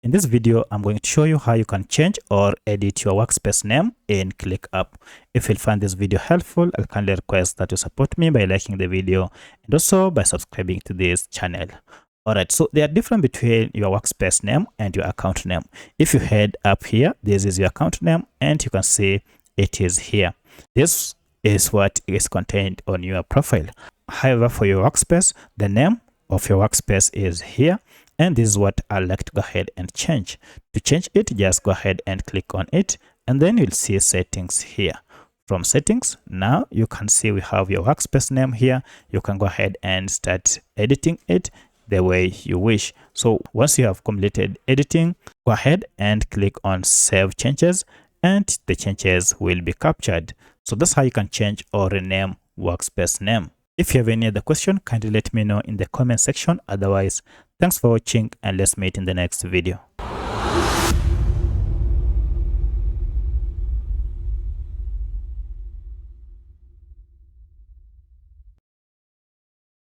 In this video, I'm going to show you how you can change or edit your workspace name in ClickUp. If you find this video helpful, I kindly request that you support me by liking the video and also by subscribing to this channel. Alright, so there are difference between your workspace name and your account name. If you head up here, this is your account name and you can see it is here. This is what is contained on your profile. However, for your workspace, the name of your workspace is here. And this is what I'd like to go ahead and change. To change it, just go ahead and click on it. And then you'll see settings here. From settings, now you can see we have your workspace name here. You can go ahead and start editing it the way you wish. So once you have completed editing, go ahead and click on Save Changes. And the changes will be captured. So that's how you can change or rename workspace name. If you have any other question, kindly let me know in the comment section. Otherwise, thanks for watching and let's meet in the next video.